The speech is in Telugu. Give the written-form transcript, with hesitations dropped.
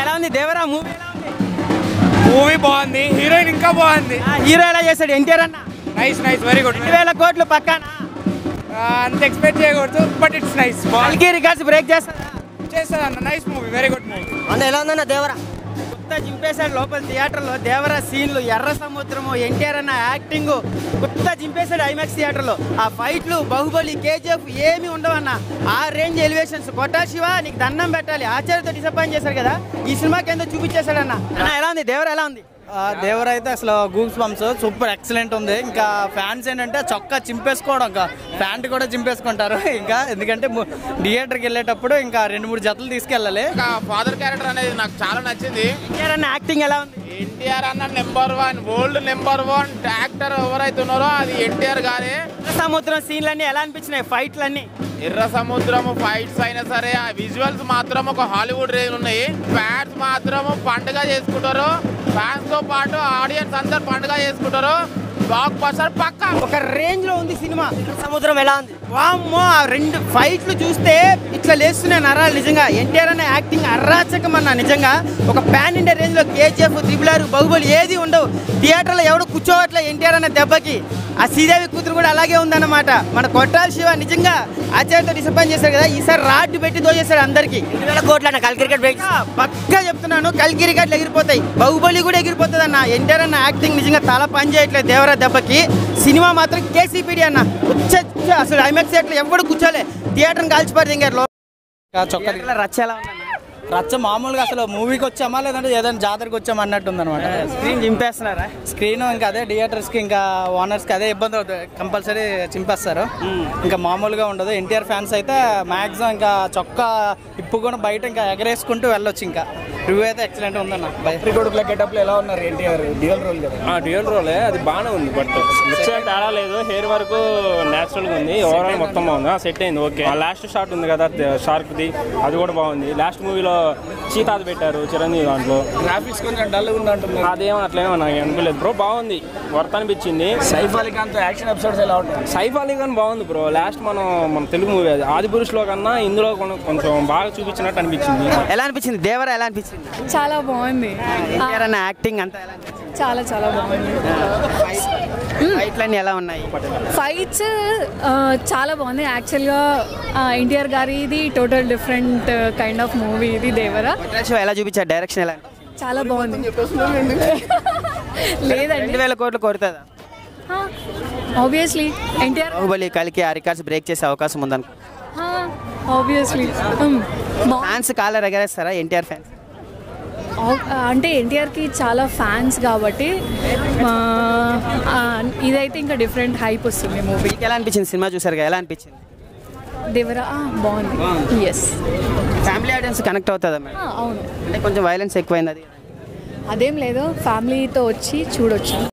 ఎలా ఉంది దేవరా మూవీ? మూవీ బాగుంది, హీరోయిన్ ఇంకా బాగుంది. హీరో ఎలా చేశాడు ఎన్టీఆర్ అన్న? Nice nice, very good. 2,000 కోట్లు పక్కన అంత ఎక్స్పెక్ట్ చేయకూడదు, బట్ ఇట్స్ నైస్. కల్కి రికార్డ్స్ బ్రేక్ చేస్తారా? చేస్తుంది అన్న, nice movie, very good movie. అన్న ఎలా ఉందన్న దేవరా? కొత్త చింపేశాడు లోపల థియేటర్లో. దేవరా సీన్లు, ఎర్ర సముద్రము, ఎన్టీఆర్ అన్న యాక్టింగ్ కొత్త చింపేశాడు ఐమాక్స్ థియేటర్లో. ఆ ఫైట్లు, బాహుబలి, కేజీఎఫ్ ఏమి ఉండవన్న. ఆ రేంజ్ ఎలివేషన్స్. కొట్టా శివ నీకు దండం పెట్టాలి. ఆచార్యతో డిసప్పాయింట్ చేశాడు కదా, ఈ సినిమాకి ఏందో చూపించేశాడన్న. ఎలా ఉంది దేవరా? ఎలా ఉంది దేవర? అయితే అసలు గూస్ బంప్స్ సూపర్ ఎక్సలెంట్ ఉంది. ఇంకా ఫ్యాన్స్ ఏంటంటే చొక్కా చింపేసుకోవడం, ఇంకా ప్యాంట్ కూడా చింపేసుకుంటారు. ఇంకా ఎందుకంటే థియేటర్కి వెళ్ళేటప్పుడు ఇంకా 2-3 జతలు తీసుకెళ్ళాలి. ఫాదర్ క్యారెక్టర్ అనేది నాకు చాలా నచ్చింది. ఎన్టీఆర్ అన్న యాక్టింగ్ ఎలా ఉంది? ఎన్టీఆర్ అన్న నెంబర్ 1, వరల్డ్ నెంబర్ 1 యాక్టర్ ఎవరైతే ఉన్నారో అది ఎన్టీఆర్ గారే. సముద్రం సీన్లన్నీ ఎలా అనిపించినాయి? ఫైట్లన్నీ, ఎర్ర సముద్రము ఫైట్స్ అయినా సరే, ఆ విజువల్స్ మాత్రం ఒక హాలీవుడ్ రేంజ్ ఉన్నాయి. ఫ్యాన్స్ మాత్రము పండుగ చేసుకుంటారు, ఫ్యాన్స్ తో పాటు ఆడియన్స్ అందరు పండుగ చేసుకుంటారు. బ్లాక్ బస్టర్ పక్క ఒక రేంజ్ లో ఉంది సినిమా. సముద్రం ఎలా ఉంది? వామ్మో, ఆ 2 ఫైట్లు చూస్తే ఇట్లా లేస్తున్నాయి నరాలు. నిజంగా ఎన్టీఆర్ అనే యాక్టింగ్ అరాచకం అన్న. నిజంగా ఒక పాన్ ఇండియా రేంజ్ లో కేజీఎఫ్, RRR, బాహుబలి ఏది ఉండవు. థియేటర్లో ఎవడు కూర్చోవట్లే ఎన్టీఆర్ అనే దెబ్బకి. ఆ శ్రీదేవి కూతురు కూడా అలాగే ఉందన్నమాట. మన కొట్టాల శివ నిజంగా ఆచార్యతో డిసప్పాయింట్ చేశారు కదా, ఈసారి రాడ్డు పెట్టి దోచేశాడు అందరికి. 2,000 కోట్లు అన్న కల్కి రికార్డ్ బ్రేక్. పక్కా చెప్తున్నాను, కల్కి రికార్డులు ఎగిరిపోతాయి. బాహుబలి కూడా ఎగిరిపోతుంది అన్న. ఎన్టీఆర్ అన్న యాక్టింగ్ నిజంగా తల పని చేయట్లేదు దేవరా దెబ్బకి. సినిమా మాత్రం కేసీపీడి అన్న. అసలు ఐమాక్స్ థియేటర్ ఎవడు కూర్చోలే, థియేటర్ని కాల్చిపారు దిగారు. చొక్కా రచ్చ ఎలా ఉందన్న? రచ్చ మామూలుగా అసలు మూవీకి వచ్చామా లేదంటే ఏదైనా జాతరకి వచ్చామా అన్నట్టు ఉందన్నమాట. స్క్రీన్ చింపేస్తున్నారా? స్క్రీన్ ఇంకా అదే థియేటర్స్కి ఇంకా ఓనర్స్కి అదే ఇబ్బంది అవుతుంది. కంపల్సరీ చింపేస్తారు, ఇంకా మామూలుగా ఉండదు. ఎన్టీఆర్ ఫ్యాన్స్ అయితే మ్యాక్సిమం ఇంకా చొక్కా ఇప్పుకొని బయట ఇంకా ఎగరేసుకుంటూ వెళ్ళొచ్చు. ఇంకా రివ్యూ అయితే ఎక్సలెంట్ ఉందన్న. కొడుకుల గెటప్లో ఎలా ఉన్నారు ఎన్టీఆర్? డ్యూయల్ రోల్ కదా? డ్యూయల్ రోలే, అది బాగానే ఉంది. బట్ లుక్స్ అంటే తేడా లేదు, హెయిర్ వరకు న్యాచురల్గా ఉంది. ఓవరాల్ మొత్తం బాగుంది, సెట్ అయింది. ఓకే, లాస్ట్ షాట్ ఉంది కదా షార్క్ది, అది కూడా బాగుంది. లాస్ట్ మూవీలో చీతాది పెట్టారు చిరంజీవి దాంట్లో. గ్రాఫిక్స్ కొంచెం డల్ ఉంది అంటున్నారు. అదేమో అట్లేమో నాకు అనిపించలేదు బ్రో, బాగుంది, వర్త్ అనిపించింది. సైఫ్ అలీ ఖాన్ తో యాక్షన్ ఎపిసోడ్స్ ఎలా ఉంటాయి? సైఫ్ అలీ ఖాన్ బాగుంది బ్రో. లాస్ట్ మన తెలుగు మూవీ అది ఆదిపురుషులో కన్నా ఇందులో కొంచెం బాగా చూపించినట్టు అనిపించింది. ఎలా అనిపించింది దేవరా? ఎలా అనిపించింది? చాలా బాగుంది. ఎన్టీఆర్ అన్న యాక్టింగ్ అంతా ఎలా అనిపించింది? చాలా చాలా బాగుంది. ఫైట్లన్నీ ఎలా ఉన్నాయి? ఫైట్స్ చాలా బాగుంది. యాక్చువల్గా ఎన్టీఆర్ గారిది total different kind of movie ఇది దేవరా. ఎలా చూపించారు? డైరెక్షన్ ఎలా? చాలా బాగుంది. లేదండి, 2,000 కోట్లు కొడుతుందా? ఆబ్వియస్లీ ఎన్టీఆర్ బాహుబలి, కల్కి ఆ రికార్డ్స్ బ్రేక్ చేసే అవకాశం ఉందనుకో. ఆబ్వియస్లీ ఫ్యాన్స్ కాలర్ ఎగరేస్తారా ఎన్టీఆర్ ఫ్యాన్స్? అంటే ఎన్టీఆర్కి చాలా ఫ్యాన్స్ కాబట్టి ఇదైతే ఇంకా డిఫరెంట్ హైప్ వస్తుంది మూవీ. ఎలా అనిపించింది సినిమా చూసారు? ఎలా అనిపించింది దేవరా? బాగుంది. ఎస్, ఫ్యామిలీ ఆడియన్స్ కనెక్ట్ అవుతుందా మేడం? అవును. అంటే కొంచెం వైలెన్స్ ఎక్కువైంది, అది అదేం లేదు, ఫ్యామిలీతో వచ్చి చూడొచ్చు.